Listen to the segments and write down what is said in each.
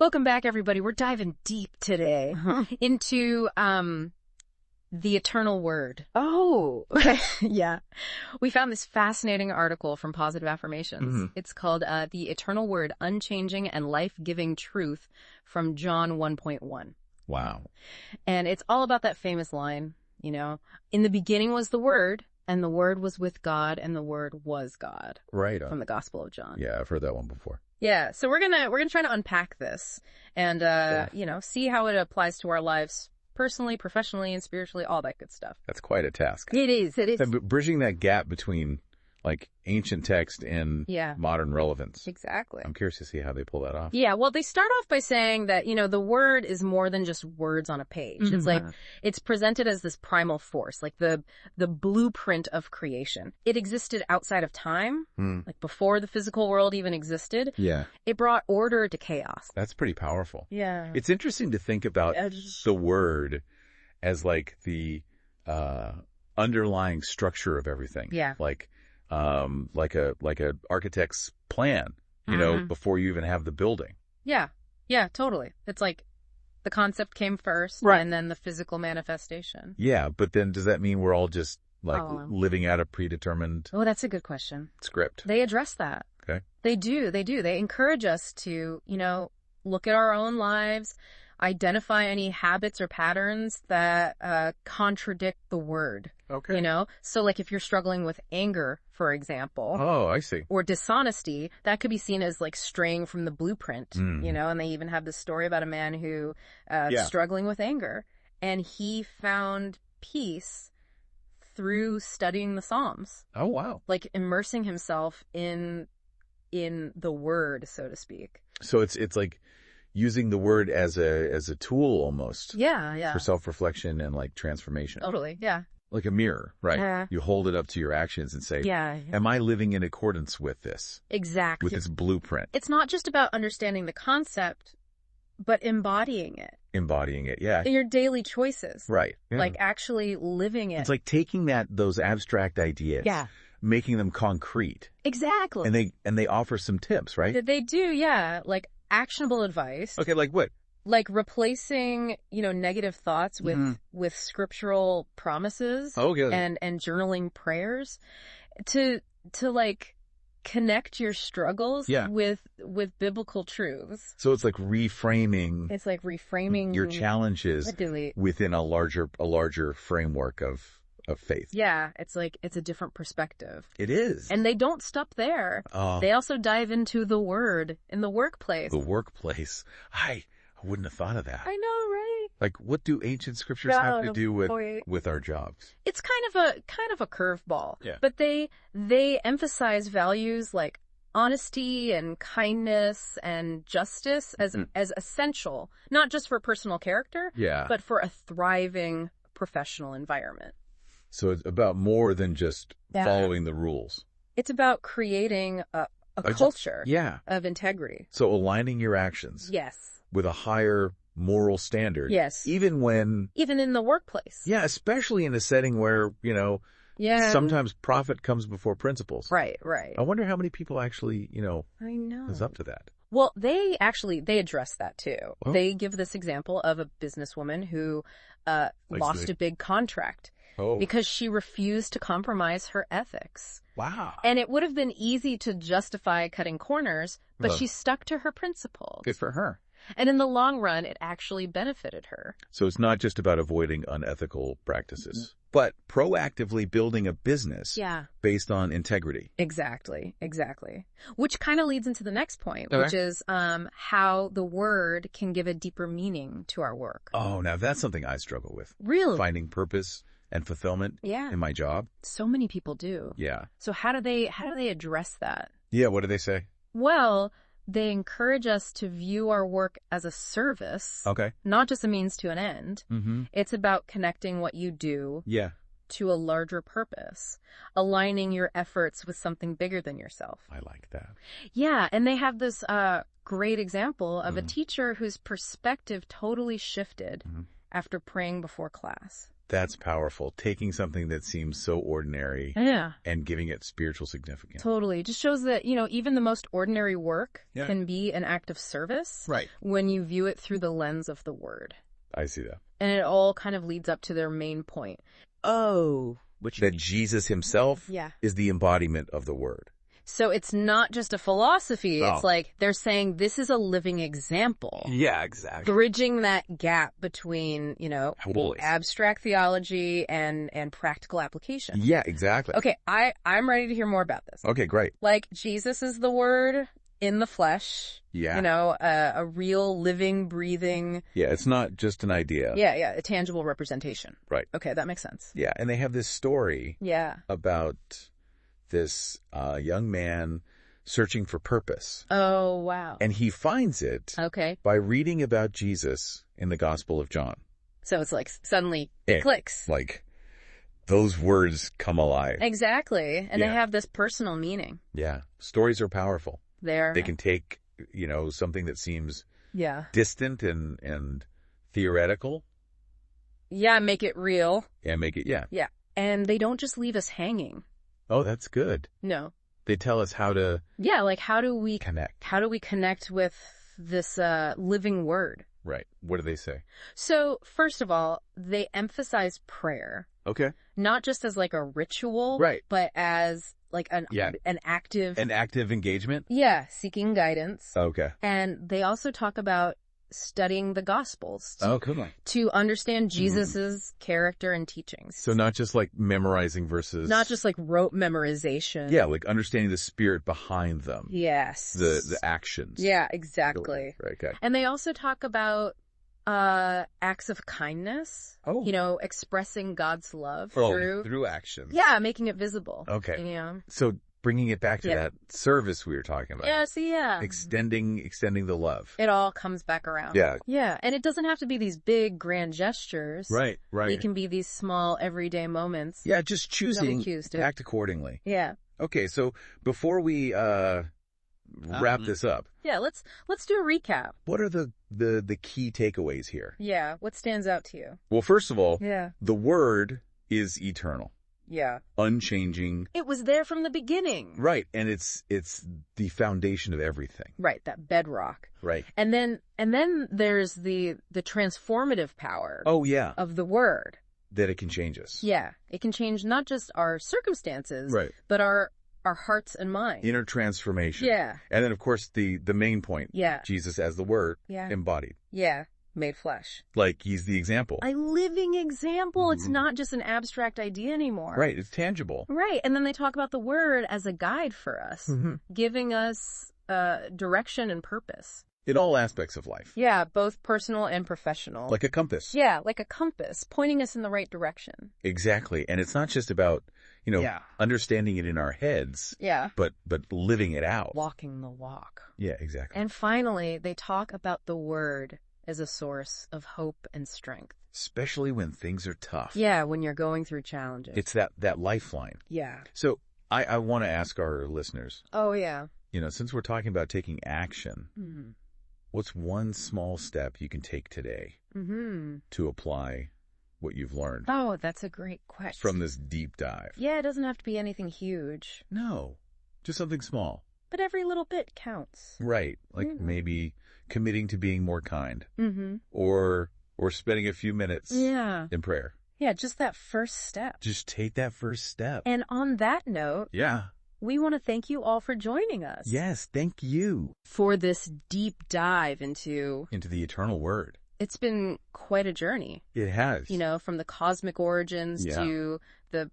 Welcome back, everybody. We're diving deep today into the eternal word. Oh, Okay. Yeah. We found this fascinating article from Positive Affirmations. It's called The Eternal Word, Unchanging and Life-Giving Truth from John 1.1. wow. And it's all about that famous line, you know, in the beginning was the Word, and the Word was with God, and the Word was God. Right. From the Gospel of John. Yeah, I've heard that one before. Yeah, so we're gonna try to unpack this and you know, see how it applies to our lives personally, professionally, and spiritually, all that good stuff. That's quite a task. It is. Bridging that gap between like ancient text and modern relevance. Exactly. I'm curious to see how they pull that off. Yeah, well, they start off by saying that, you know, the word is more than just words on a page. It's like, it's presented as this primal force, like the blueprint of creation. It existed outside of time, like before the physical world even existed. Yeah. It brought order to chaos. That's pretty powerful. Yeah. It's interesting to think about the word as like the underlying structure of everything. Yeah. Like a architect's plan, you know, before you even have the building. Yeah. Yeah, totally. It's like the concept came first, right, and then the physical manifestation. Yeah, but then does that mean we're all just like living out a predetermined that's a good question. Script? They address that. Okay. They do. They encourage us to, you know, look at our own lives, identify any habits or patterns that contradict the word. Okay. You know? So like if you're struggling with anger, for example. Oh, I see. Or dishonesty, that could be seen as like straying from the blueprint, you know? And they even have this story about a man who struggling with anger, and he found peace through studying the Psalms. Oh, wow. Like immersing himself in the word, so to speak. So it's like using the word as a tool almost. Yeah. For self-reflection and like transformation. Totally, yeah. Like a mirror, right? Yeah. You hold it up to your actions and say, am I living in accordance with this? Exactly. With this blueprint. It's not just about understanding the concept, but embodying it. Embodying it, yeah. In your daily choices. Right. Yeah. Like actually living it. It's like taking those abstract ideas. Yeah. Making them concrete. Exactly. And they offer some tips, right? They do, yeah. Like actionable advice. Okay, like what? Like replacing, you know, negative thoughts with scriptural promises and journaling prayers to like connect your struggles with biblical truths. So it's like reframing. It's like reframing your challenges within a larger framework of faith. Yeah, it's like it's a different perspective. It is. And they don't stop there. They also dive into the word in the workplace. The workplace. I wouldn't have thought of that. I know, right? Like, what do ancient scriptures have to do with our jobs? It's kind of a curveball. Yeah. But they emphasize values like honesty and kindness and justice as essential, not just for personal character, but for a thriving professional environment. So it's about more than just following the rules. It's about creating a culture of integrity. So aligning your actions. Yes. With a higher moral standard. Yes. Even in the workplace. Yeah, especially in a setting where, you know, sometimes profit comes before principles. Right. I wonder how many people actually, you know, I know, is up to that. Well, they address that too. Oh. They give this example of a businesswoman who lost a big contract because she refused to compromise her ethics. Wow. And it would have been easy to justify cutting corners, but she stuck to her principles. Good for her. And in the long run, it actually benefited her. So it's not just about avoiding unethical practices, but proactively building a business based on integrity. Exactly. Which kind of leads into the next point, which is how the word can give a deeper meaning to our work. Oh, now that's something I struggle with. Really? Finding purpose and fulfillment in my job. So many people do. Yeah. So how do they address that? Yeah, what do they say? Well, they encourage us to view our work as a service, not just a means to an end. It's about connecting what you do to a larger purpose, aligning your efforts with something bigger than yourself. I like that. Yeah, and they have this great example of a teacher whose perspective totally shifted after praying before class. That's powerful. Taking something that seems so ordinary and giving it spiritual significance. Totally. It just shows that, even the most ordinary work can be an act of service when you view it through the lens of the word. I see that. And it all kind of leads up to their main point. That Jesus himself is the embodiment of the word. So it's not just a philosophy. It's like they're saying this is a living example. Yeah, exactly. Bridging that gap between, abstract theology and practical application. Yeah, exactly. Okay, I'm ready to hear more about this. Okay, great. Like, Jesus is the word in the flesh. Yeah. A real, living, breathing. Yeah, it's not just an idea. Yeah, a tangible representation. Right. Okay, that makes sense. Yeah, and they have this story about this young man searching for purpose. Oh, wow. And he finds it by reading about Jesus in the Gospel of John. So it's like suddenly it clicks. Like those words come alive. Exactly. And they have this personal meaning. Yeah. Stories are powerful. They can take, something that seems distant and theoretical. Yeah, make it real. Yeah, make it, Yeah. And they don't just leave us hanging. Oh, that's good. No. They tell us how to... Yeah, like how do we connect? How do we connect with this living word? Right. What do they say? So, first of all, they emphasize prayer. Okay. Not just as like a ritual, but as like an active... An active engagement? Yeah, seeking guidance. Okay. And they also talk about studying the Gospels. Come on. To understand Jesus's character and teachings. So not just like memorizing versus... Not just like rote memorization. Yeah, like understanding the spirit behind them. Yes. The actions. Yeah, exactly. Right, okay. And they also talk about acts of kindness. Oh. Expressing God's love through actions. Yeah, making it visible. Okay. So bringing it back to that service we were talking about. Yeah. Extending the love. It all comes back around. Yeah. Yeah. And it doesn't have to be these big grand gestures. Right. It can be these small everyday moments. Yeah, just choosing to act accordingly. Yeah. Okay, so before we wrap this up. Yeah, let's do a recap. What are the key takeaways here? Yeah, what stands out to you? Well, first of all, the word is eternal. Yeah. Unchanging. It was there from the beginning. Right. And it's the foundation of everything. Right. That bedrock. Right. And then there's the transformative power. Oh, yeah. Of the word. That it can change us. Yeah. It can change not just our circumstances. Right. But our hearts and minds. Inner transformation. Yeah. And then, of course, the main point. Yeah. Jesus as the word. Yeah. Embodied. Yeah. Made flesh. Like he's the example. A living example. Mm-hmm. It's not just an abstract idea anymore. Right. It's tangible. Right. And then they talk about the word as a guide for us, giving us direction and purpose. In all aspects of life. Yeah, both personal and professional. Like a compass. Yeah, like a compass, pointing us in the right direction. Exactly. And it's not just about, understanding it in our heads. Yeah. But living it out. Walking the walk. Yeah, exactly. And finally, they talk about the word as a source of hope and strength. Especially when things are tough. Yeah, when you're going through challenges. It's that lifeline. Yeah. So I want to ask our listeners. Oh, yeah. Since we're talking about taking action, what's one small step you can take today to apply what you've learned? Oh, that's a great question. From this deep dive. Yeah, it doesn't have to be anything huge. No, just something small. But every little bit counts. Right. Like maybe committing to being more kind. Or spending a few minutes in prayer. Yeah, just that first step. Just take that first step. And on that note, we want to thank you all for joining us. Yes, thank you. For this deep dive into the eternal word. It's been quite a journey. It has. From the cosmic origins to the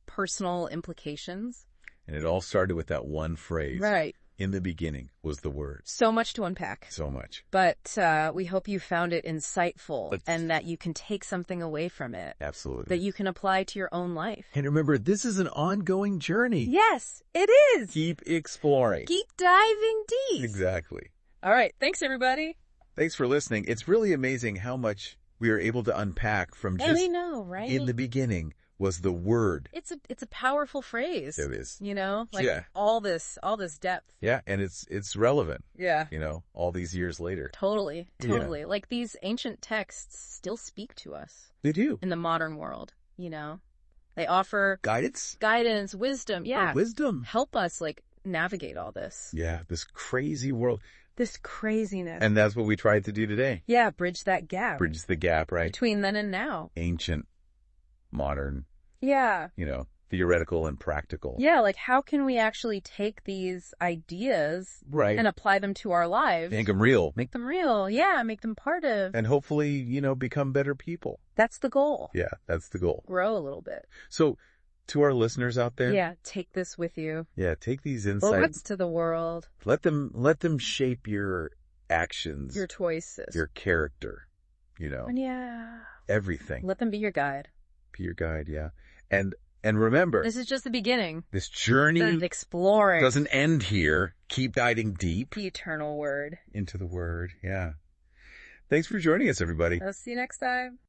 personal implications. And it all started with that one phrase. Right. In the beginning was the word. So much to unpack. So much. But we hope you found it insightful and that you can take something away from it. Absolutely. That you can apply to your own life. And remember, this is an ongoing journey. Yes, it is. Keep exploring. Keep diving deep. Exactly. All right. Thanks, everybody. Thanks for listening. It's really amazing how much we are able to unpack from just we know, right? In the beginning was the word. It's a powerful phrase. It is. You know, like all this depth. Yeah, and it's relevant. Yeah. You know, all these years later. Totally. Yeah. Like these ancient texts still speak to us. They do. In the modern world, you know. They offer guidance, wisdom. Yeah. Wisdom. Help us like navigate all this. Yeah, this crazy world. This craziness. And that's what we tried to do today. Yeah, bridge that gap. Bridge the gap, right? Between then and now. Ancient, modern. Yeah. You know, theoretical and practical. Yeah, like how can we actually take these ideas and apply them to our lives? Make them real. Make them real. Yeah, make them part of. And hopefully, you know, become better people. That's the goal. Yeah, that's the goal. Grow a little bit. So, to our listeners out there. Yeah, take this with you. Yeah, take these insights to the world. Let them shape your actions. Your choices. Your character, you know. And everything. Let them be your guide. Be your guide, yeah. And remember, this is just the beginning. This journey exploring doesn't end here. Keep diving deep. The eternal word. Into the word, yeah. Thanks for joining us, everybody. I'll see you next time.